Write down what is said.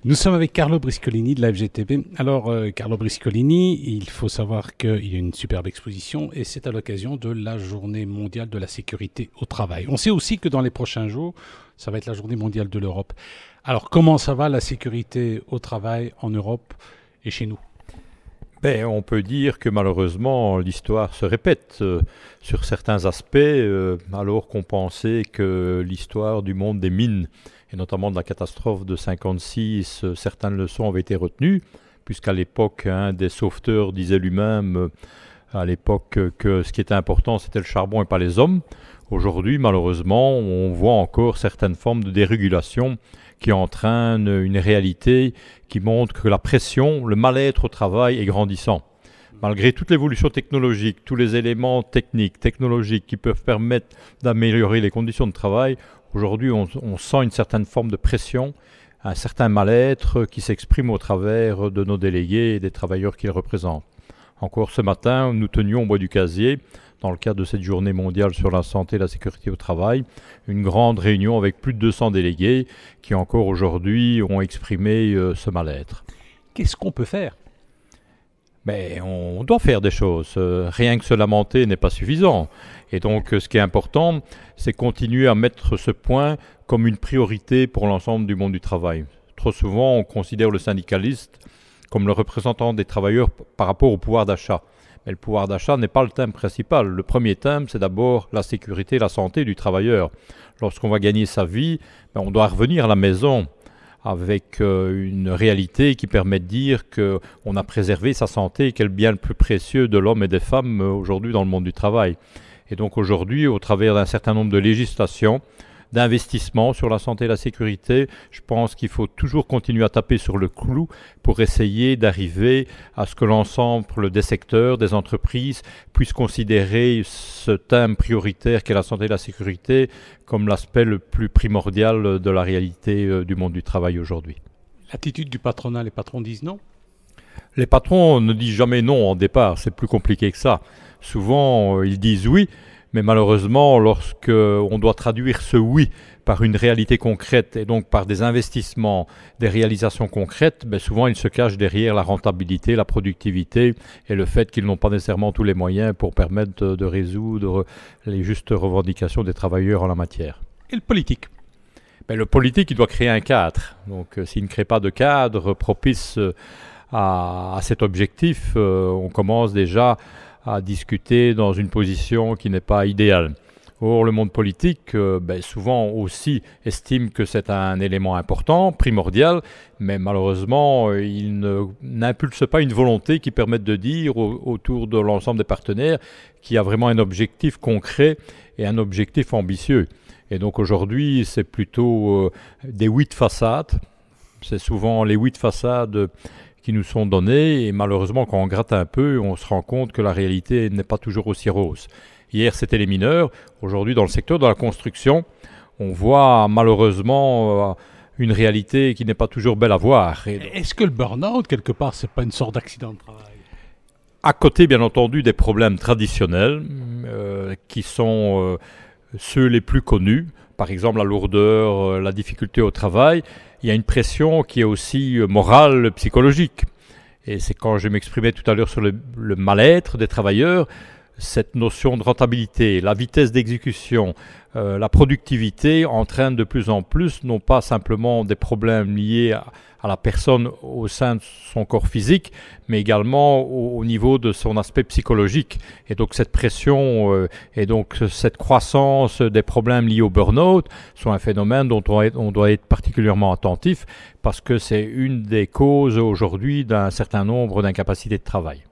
Nous sommes avec Carlo Briscolini de la FGTB. Alors, Carlo Briscolini, il faut savoir qu'il y a une superbe exposition et c'est à l'occasion de la Journée mondiale de la sécurité au travail. On sait aussi que dans les prochains jours, ça va être la Journée mondiale de l'Europe. Alors, comment ça va la sécurité au travail en Europe et chez nous? On peut dire que malheureusement l'histoire se répète sur certains aspects, alors qu'on pensait que l'histoire du monde des mines, et notamment de la catastrophe de 1956, certaines leçons avaient été retenues, puisqu'à l'époque, un des sauveteurs disait lui-même à l'époque que ce qui était important c'était le charbon et pas les hommes. Aujourd'hui, malheureusement, on voit encore certaines formes de dérégulation qui entraînent une réalité qui montre que la pression, le mal-être au travail est grandissant. Malgré toute l'évolution technologique, tous les éléments techniques, technologiques qui peuvent permettre d'améliorer les conditions de travail, aujourd'hui on sent une certaine forme de pression, un certain mal-être qui s'exprime au travers de nos délégués et des travailleurs qu'ils représentent. Encore ce matin, nous tenions au Bois du Casier, dans le cadre de cette journée mondiale sur la santé et la sécurité au travail, une grande réunion avec plus de 200 délégués qui encore aujourd'hui ont exprimé ce mal-être. Qu'est-ce qu'on peut faire? On doit faire des choses. Rien que se lamenter n'est pas suffisant. Et donc ce qui est important, c'est continuer à mettre ce point comme une priorité pour l'ensemble du monde du travail. Trop souvent, on considère le syndicaliste comme le représentant des travailleurs par rapport au pouvoir d'achat. Mais le pouvoir d'achat n'est pas le thème principal. Le premier thème, c'est d'abord la sécurité et la santé du travailleur. Lorsqu'on va gagner sa vie, on doit revenir à la maison avec une réalité qui permet de dire qu'on a préservé sa santé, qu'elle est le bien le plus précieux de l'homme et des femmes aujourd'hui dans le monde du travail. Et donc aujourd'hui, au travers d'un certain nombre de législations, d'investissement sur la santé et la sécurité, je pense qu'il faut toujours continuer à taper sur le clou pour essayer d'arriver à ce que l'ensemble des secteurs, des entreprises puissent considérer ce thème prioritaire qu'est la santé et la sécurité comme l'aspect le plus primordial de la réalité du monde du travail aujourd'hui. L'attitude du patronat, les patrons disent non? Les patrons ne disent jamais non en départ, c'est plus compliqué que ça. Souvent, ils disent oui. Mais malheureusement, lorsqu'on doit traduire ce oui par une réalité concrète et donc par des investissements, des réalisations concrètes, souvent ils se cachent derrière la rentabilité, la productivité et le fait qu'ils n'ont pas nécessairement tous les moyens pour permettre de résoudre les justes revendications des travailleurs en la matière. Et le politique? Le politique, il doit créer un cadre. Donc s'il ne crée pas de cadre propice à cet objectif, on commence déjà à discuter dans une position qui n'est pas idéale. Or, le monde politique, souvent aussi estime que c'est un élément important, primordial, mais malheureusement, il n'impulse pas une volonté qui permette de dire autour de l'ensemble des partenaires qu'il y a vraiment un objectif concret et un objectif ambitieux. Et donc aujourd'hui, c'est plutôt des oui de façade. C'est souvent les oui de façade qui nous sont donnés et malheureusement quand on gratte un peu on se rend compte que la réalité n'est pas toujours aussi rose. Hier c'était les mineurs, aujourd'hui dans le secteur de la construction on voit malheureusement une réalité qui n'est pas toujours belle à voir. Est-ce que le burn-out quelque part c'est pas une sorte d'accident de travail? À côté bien entendu des problèmes traditionnels qui sont ceux les plus connus, par exemple la lourdeur, la difficulté au travail, il y a une pression qui est aussi morale, psychologique. Et c'est quand je m'exprimais tout à l'heure sur le mal-être des travailleurs, cette notion de rentabilité, la vitesse d'exécution, la productivité entraînent de plus en plus, non pas simplement des problèmes liés à la personne au sein de son corps physique, mais également au niveau de son aspect psychologique. Et donc cette pression et donc cette croissance des problèmes liés au burn-out sont un phénomène dont on doit être particulièrement attentif parce que c'est une des causes aujourd'hui d'un certain nombre d'incapacités de travail.